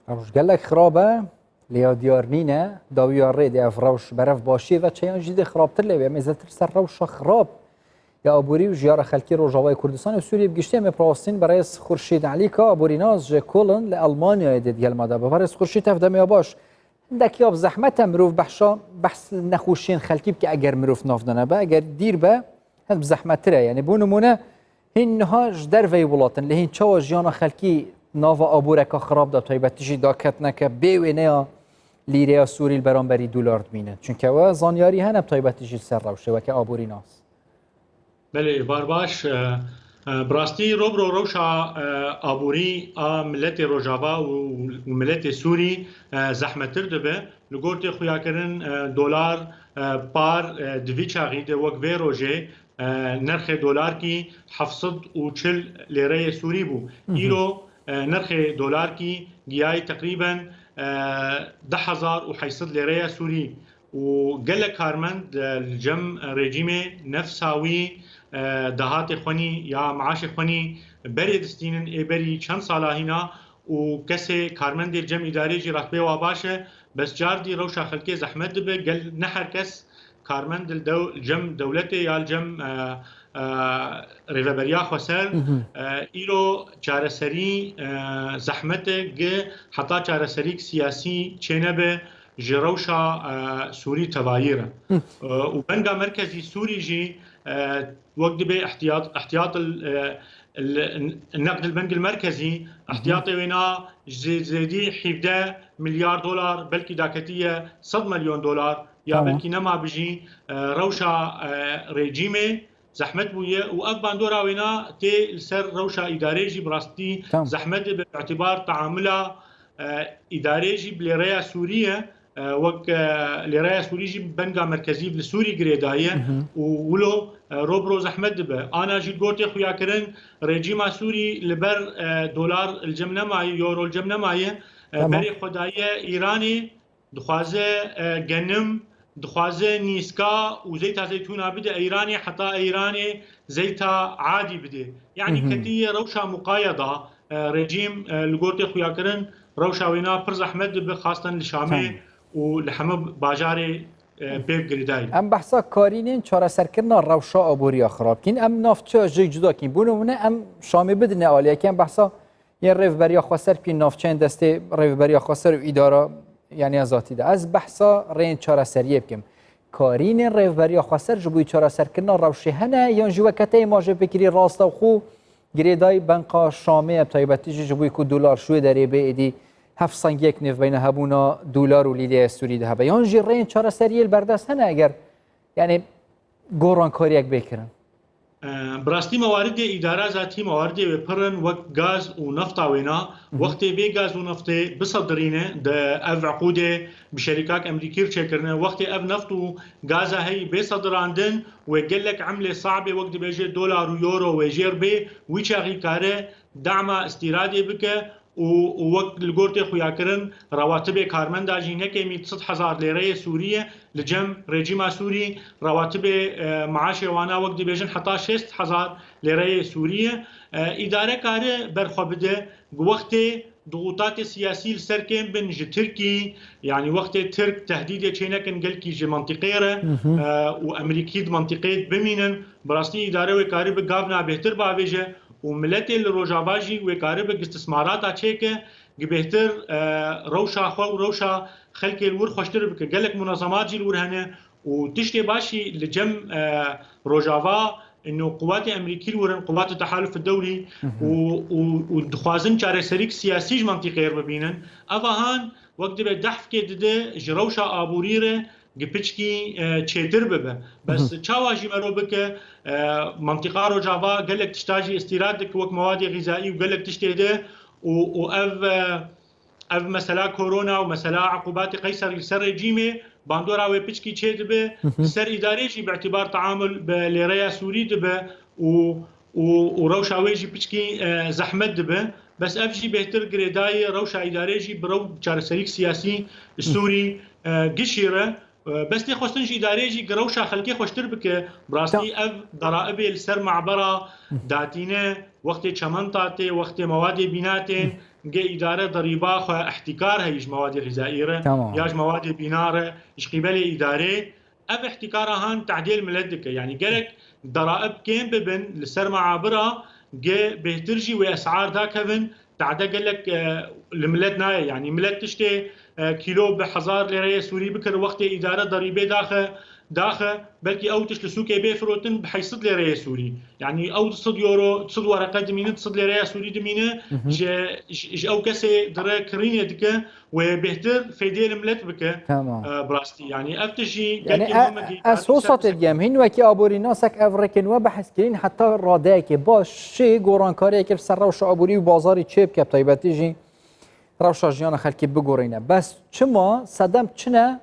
روش gelek xirabe lêya diyarnîne dawiya rê de ev rewş berev başî ve çayan jî de xirabtir lê em ê zêtir ser rewşa xirab ya aborî û jiyara xelkê Rojavayê Kurdistanê û Sûriyê giştê me pirawastîn berez Xurşîd Elîka aborînaz ji Kolin li Almanyayê de gelma da bi berez Xurşîd ev demê baş hindekî av zehmet e mirov behşa behs nexweşiyên xelkî bike eger mirov nav dane be eger dîr be hin bi zehmettir e yani bû nimûne hîn niha ji derveyê welatin lê hîn çawa jiyana xelkî nava aboreka xirab da taybetî jî daketneke bê wêneya lîreya Sûrî li beramberî dolar dimîne çunke we zanyarî hene bi taybetî jî li ser rewşê weke aborînaz. بله بارباش براستی روبرو روشا آبوری ملت روجاوا و ملت سوری زحمتر دبه لگورت خویا کردن دلار پار دوی چاقی ده وقت وی روزه نرخ دلار کی 740 لیره سوری بو ایرو نرخ دلار کی گیای تقریبا 10,800 لیره سوری و قال کارمند الجم رژیم نفساوی دهات خونی یا معاش خونی بری دستینن بری چند ساله هینا و کسی کارمند الجم اداری جی رتبه و باشه بس جاردی روشا خلکی زحمت به قال نه هر کس کارمند الجم دولتی یا الجم ریوبریا خسر ایرو چارسری زحمت گه حتی چارسری سیاسی چنه به جروشا سوري تغايره وبنقى مركزي سوري جي وقت به احتياط النقد البنك المركزي احتياطي وينا زيدي 11 مليار دولار بلكي داكتيه 100 مليون دولار يا بلكي نما بيجي روشا ريجيمي زحمت بويه واكبر دورا وينا تي سر روشا اداري جي براستي زحمت باعتبار تعاملها اداري جي بليريا سوريه وك لرايا سوري جي بنقا مركزي لسوري قريدايه ولو روبرو زحمت دبه انا جي قلت خويا كرن ريجيما سوري لبر دولار الجمنه ماي يورو الجمنه ماي بري خدايه ايراني دخوازه جنم دخوازه نيسكا وزيت زيتون بده ايراني حتى ايراني زيتا عادي بده يعني كتيه روشا مقايضه ريجيم لقلت خويا كرن روشا وينا بر زحمت دبه خاصه لشامي و لحمه باجاري بيب گریدای ام بحثا کارینین چاره سرکردن روشا آبوریا خراب کین ام نافچه جی جدا کین بونمونه ام شامی بدن عالیه کین بحثا یه ریوبریا خسر پی نافچه دسته ریوبریا خسر و اداره یعنی ذاتی ده از بحثا رین چاره سریه بکم کارین ریوبریا خسر جبوی چاره سرکردن روشه هنه یا جوکته ماجه بکری راست و خو گریدای بنقا شامی ابتایبتی جبوی کو دلار شوی داره بیدی هف سنگ یک نف بین هبونا دلار و لیره سوری ده بیان جرین چهار سریال بردست هنه اگر یعنی گوران کاری یک بکرن براستی موارد اداره ذاتی موارد وپرن وقت غاز و نفط وینا وقت بی غاز و نفط بصدرینه ده اف عقوده بشركات امريكيه تشكرنا وقت اف نفط و غاز هي بصدراندن وقال لك عمله صعبه وقت بيجي دولار ويورو ويجير بي ويشاغي كاره دعم استيرادي بك ووقت الجورتي خويا كرن رواتب كارمندا جينك 100,000 ليره سوريه لجم رجيم سوري رواتب معاش وانا وقت بيجن حتى 6,000 ليره سوريه اداره كاره برخبده وقت ضغوطات سياسيه السركن بن تركي يعني وقت ترك تهديد تشينك نقلكي جي منطقيره وامريكي منطقيه بمينن براستي اداره وكاره بغافنا بهتر باوجه وملت الروجافاجي وكارب استثمارات اتشيكه بهتر روشا خو وروشا خلق الور خوشتر بك قالك منظمات جي الور هنا وتشتي باشي لجم روجافا انه قوات امريكيه ورن قوات التحالف الدولي ودخوازن شارع سريك سياسي منطقي بينن افهان وقت بدحف كده جروشا ابوريره گپچکی چیتر ببه بس چاواجی مرو بکه منطقه رو جاوا قالك تشتاجي استيراد وك مواد غذائيه وقالك تشتهده اف مثلا كورونا ومثلا عقوبات قيصر سر رجيمه باندورا وبچکی چید به سر اداري جي باعتبار تعامل بليريا سوري دبه وروشا ويجي بچکی زحمت دبه بس افجي بهتر گريداي روشا اداري جي برو چارسريك سياسي السوري قشيره بس تي خوستنج اداري جي قروشا خلقي خوشتر بك براسي اف ضرائب السر معبره داتينه وقت چمنطاتي وقت مواد بناتين جي إدارة ضريبة خو احتكار هيج مواد غذائية ياج مواد بينارة إش قبل إدارة أب احتكارها هان تعديل ملدك يعني جرك ضرائب كين ببن لسر معابرة جي بهترجي وأسعار ذاك هبن تعدا قال لك الملتنا يعني ملت تشتي كيلو بحزار ليرة سوري بكر وقت إدارة ضريبة داخل بلكي او تش لسوق بي فروتن بحيصد ليرة سوري يعني او تصد يورو تصد ورقه دمينه تصد ليرة سوري دمينه ج او كسي درا كرينيا دك وبهتر فيدي الملت بك براستي يعني افتشي يعني اسوسات الجيم هن وكي ابوري ناسك افريكن وبحث كرين حتى راداك باش شي غورانكاري كيف سر روش ابوري وبازاري تشيب كاب طيبه تيجي روش جيانا خلكي بگورينه بس چما صدم چنه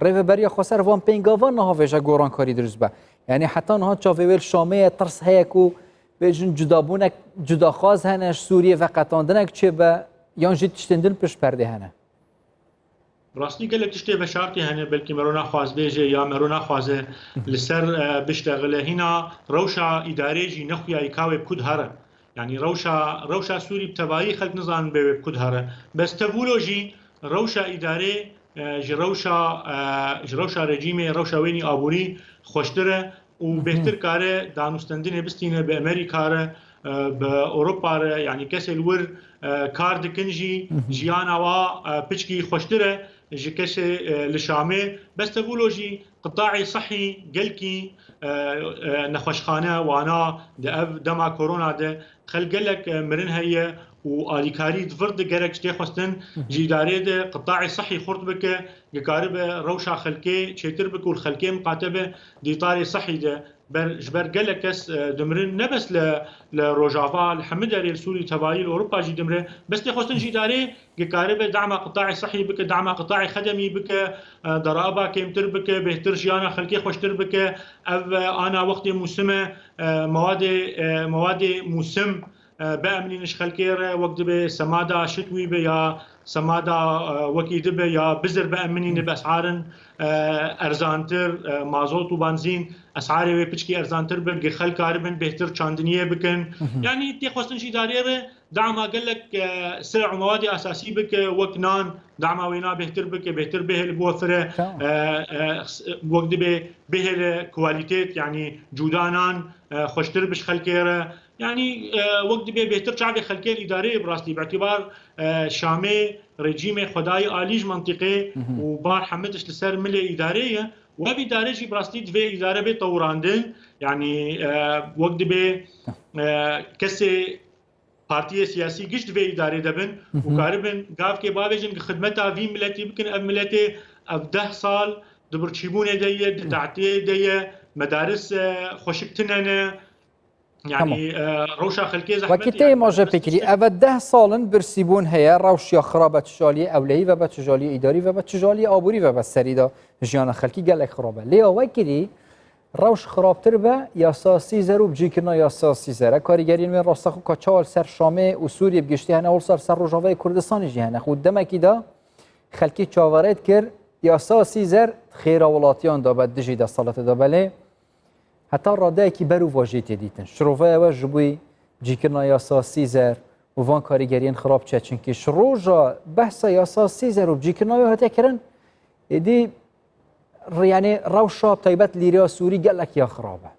ریوبریا خسر وان پینگاوان نه هاویجا گوران کاری درست با یعنی حتی نه چاویل شامه ترس هایی کو بیشتر جدابونک جدا خواز هنش سوریه و قطعاندنک چه با یان جد تشتندن پیش پرده هنه راستی که لکشته بشارتی هنه بلکه مرونا خواز بیجه یا مرونا خواز لسر بشتغله هنا روشا اداره جی نخویا یکاوی بکد هره يعني روشا سوري بتبعي خلق نظام بكد هره بس تبولوجي روشا اداره جروشا رژیم روشا وینی آبوری خوشتره و بهتر کاره دانستندین بستینه به امریکا به اروپا یعنی کسی الور کار دکنجی جیانا و پچکی خوشتره جی کسی لشامه بس تقولوجی قطاعی صحی گلکی نخوشخانه وانا دما کرونا ده خلقلك مرن هي واليكاري فرد جرك شتي خستن جيداري ده قطاعي صحي خرط بك يقارب روشا خلكي شيتر بك والخلكي مقاتبه دي طاري صحي ده جبر قالكس دمرن نبس لروجافا الحمدري السوري تبايل اوروبا جي دمره بس تي خستن جيداري يقارب دعم قطاعي صحي بك دعم قطاعي خدمي بك ضرابه كيمتر بك بهتر جيانا خلكي خوشتر بك انا وقت موسمه مواد موسم بأمنينش خلكيره وقت به سمادا شتوي به يا سمادا وكيد به يا بزر بأمنين بأسعار ارزانتر مازوت وبنزين اسعار بيشكي ارزانتر بل خلك كاربن بهتر چاندنيه بكن يعني تي خوستن شي داريره دعما قال لك سلع ومواد اساسي بك وكنان دعما وينا بهتر بك بهتر به البوفره وقت به الكواليتيت يعني جودانان خوشتر بش خلكيره يعني وقت بهتر شعبي خلكي الإدارية براستي باعتبار شامي رجيم خداي آليج منطقي وبار حمدش لسر ملي إدارية وبإدارة جي براستي دفي إدارة بطوراندن يعني وقت به كسي بارتي سياسي قش دفي إدارة دبن وكاربن قاف كي بابجن خدمتها في ملتي بكن أب ملتي أب 10 سال دبرتشيبونة ديه دتعتيه ديه مدارس خوشكتنانه يعني روشا خلكي زحمتي وكتي ماجا بكري أبد 10 سالن برسيبون هي روشيا خرابة تجالية أولي و بتجالية إداري و بتجالية آبوري و بسريدا جيانا خلكي قالك خرابة ليه وكري روش خراب تربه یا ساسی زرو بجیکنا یا ساسی زره کارگری من راستخو کچال سر شامه و سوریه بگشتی هنه اول سر روجاوای کردستان جی هنه خود دمکی دا خلکی چاورت کر یا ساسی زر خیر ولاتیان دا بد دجی دا صالت دا بله حتی راده کی برو واجیت دیتن شروفه و جبوی بجیکنا یا ساسی زر و وان کارگرین خراب چه چونکی شروجا بحث یا ساسی زر و بجیکنا یا هتا کرن ایدی يعني روشة طيبات ليريا سوري قال لك يا خرابة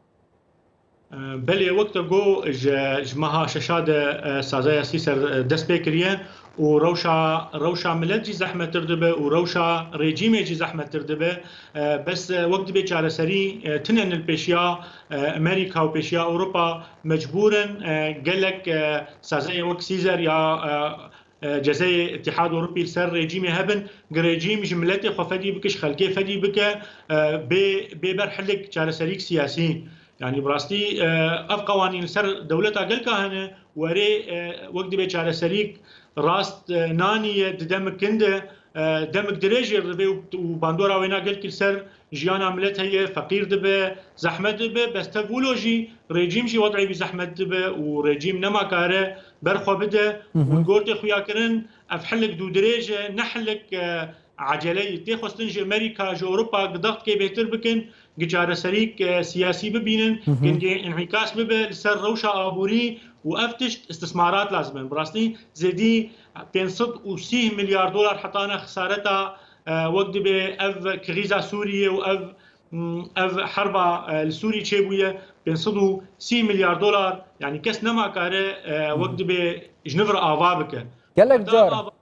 بلي وقت جو جماها شاشادة سازايا سيسر دست بكريه وروشا ملتجي زحمة تردبه وروشا ريجيمي جي زحمة تردبه بس وقت بيش على سري تنن البيشيا أمريكا وبيشيا أوروبا مجبورا قال لك سازايا وقت سيزر يا جزاء اتحاد اوروبي سر ريجيمي هبن ريجيم جملتي خفدي بكش خلكي فدي بك ببر حلك جالسريك سياسي يعني براستي اف قوانين سر دولتا قلكا هنا وري وقت بي جالسريك راست ناني دمك كنده دمك دريجي ربي وباندورا وينا قلك سر جيانا عملت هي فقير دبه زحمه دبه بس تقولوجي ريجيم جي وضعي بزحمه دبه وريجيم نما كاره برخو بده ونقولت خويا كرن افحلك دو دريجه نحلك عجلي تي خستنج امريكا جو اوروبا ضغط كي بهتر بكن جار سريك سياسي ببينن كن انعكاس ببه سر روشا ابوري وافتشت استثمارات لازمه براستي زيدي 530 مليار دولار حتى انا خسارتها وقت اف كريزه سوريه اف حرب السوري تشيبويه 530 مليار دولار يعني كاس نما كاره وقت جنفر افابك قالك جار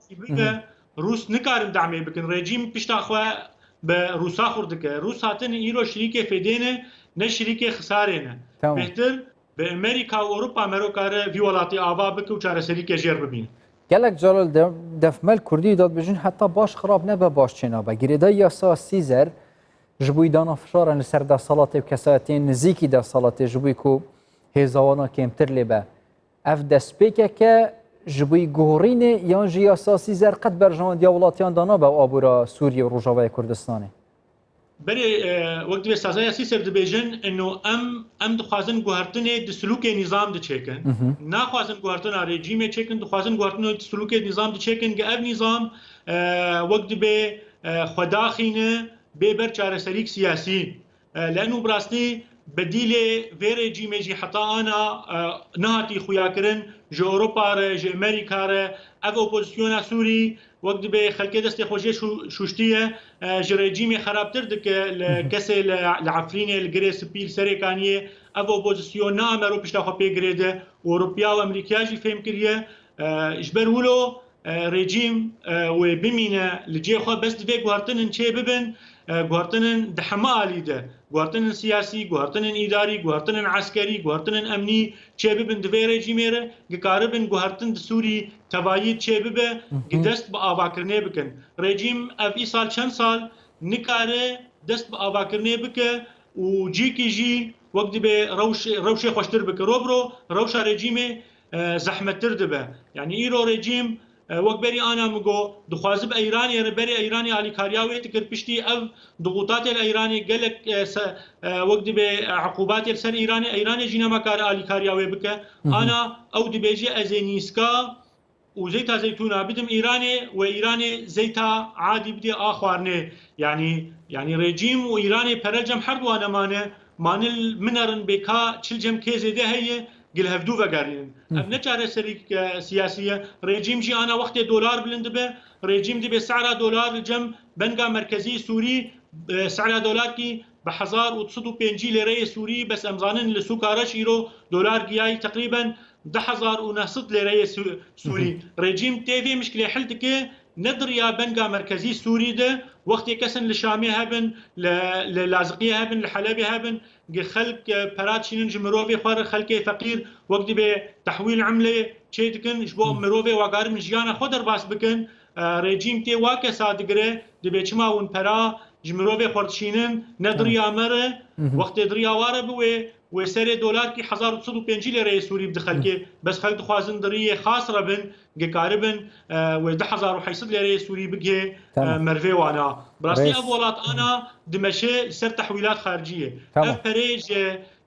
روس نكارن دعمي بكن ريجيم بيشتاخوا بروسا خوردك روس هاتن ايرو شريكه فدينه نه شريكه خسارينه بهتر بامريكا واوروبا مروكاره في ولاتي افابك وچارەسەری جير ببين قالك جلال دفمل كردي داد بجن حتى باش خراب نبا باش چنابا گیردا یاسا سیزر جبوی دانا فشارن لسر دا صلاة و کساتین نزیکی دا صلاة جبوی کو هزاوانا کمتر لبا اف دست پیکه که جبوی گهورین یان جی یاسا سیزر قد برجان دیا ولاتیان دانا با آبورا سوریه و روژاوای کردستانه بري وقت بسازايا سيسر دبيجن انه ام دخوازن گوهرتنه دسلوك نظام دچيكن ناخوازن گوهرتنا ريجيم چيكن دخوازن گوهرتنه دسلوك نظام دچيكن گاف نظام وقت به خداخينه ببر چارەسەریک سياسي لانه براستي بديل في ريجيم جي حتى انا نهاتي خوياكرن جو اوروبا ر جو امريكا ر اف اوبوزيسيون سوري وقت به خلقه دست خوجه شوشتيه جو ريجيم خرابتر دك الكسه العفرينه الجريس بيل سريكانيه اف اوبوزيسيون نامرو بيشتا خو بيغريده اوروبيا وامريكا جي فهم كريه اجبرولو ريجيم وبمينا لجي خو بس دفي غورتن نشي ببن غورتن دحمالي ده غورتن سياسي غورتن اداري غورتن عسكري غورتن امني چه ببن دفي ريجيميره گقاربن غورتن سوري تبايد چه ببه دست با اباكرنه بكن ريجيم اف سال چند سال نكاره دست با اباكرنه بك وجيكي جي وقت به روش خوشتر بك روبرو روش ريجيم زحمتر دبه يعني ايرو ريجيم وقت بري انا مگو دخوازب ايراني بري ايراني علي كارياوي تكر بشتي اف ضغوطات الايراني قالك وقت بعقوبات السر ايراني جينا ما كار علي كارياوي بك انا او دبيجي ازينيسكا وزيتا زيتونه بدم ايراني وايراني زيتا عادي بدي اخوارني يعني ريجيم وايراني برجم حرب وانا مان المنرن بكا تشلجم كيزي ده هي قل هفدو فقارين ابن چارەسەری سياسية ريجيم جي انا وقت دولار بلند به ريجيم دي بسعر دولار جم بنقا مركزي سوري سعر دولار كي ب 1905 ليره سوري بس امزانن لسوكارش يرو دولار جاي تقريبا 10,900 ليره سوري ريجيم تيفي مشكله حلتك ندريا بنقا مركزي سوري ده وقت كسن لشامي هبن للازقيه هبن لحلبي هبن خلق براتشين جمروفي خار خلق فقير وقت به تحويل عمله تشيتكن شبو مروفي وقار من جيانا خدر باس بكن ريجيم تي واكا صادقره دبيچما ون برا جمروفي خورتشينن ندريا مره وقت دريا واره بوي وسر دولار كي 1905 ليره سوري بدخلكي بس خلق خوازن دريه خاص ربن قاربن و 10,000 ليره سوري بقي مرفي وانا براسي اولات انا دمشي سر تحويلات خارجيه افريج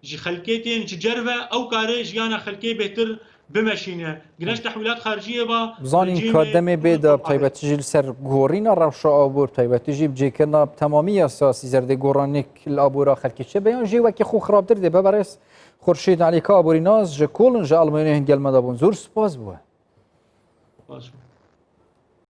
جي خلكيتين جرفه او كاريج يانا خلكي بهتر بمشينه قناش تحويلات خارجيه با زانين كادمي بيدا بتايبتجي سر غورينا روشا ابور بتايبتجي بجيكنا بتمامي اساسي زرد غورانيك الابورا خلكي شي بيان جي وكي خو خراب درده ببرس خورشيد علي كابوريناز جكولن جا المانيا هنجل مدابون زور سپاس بو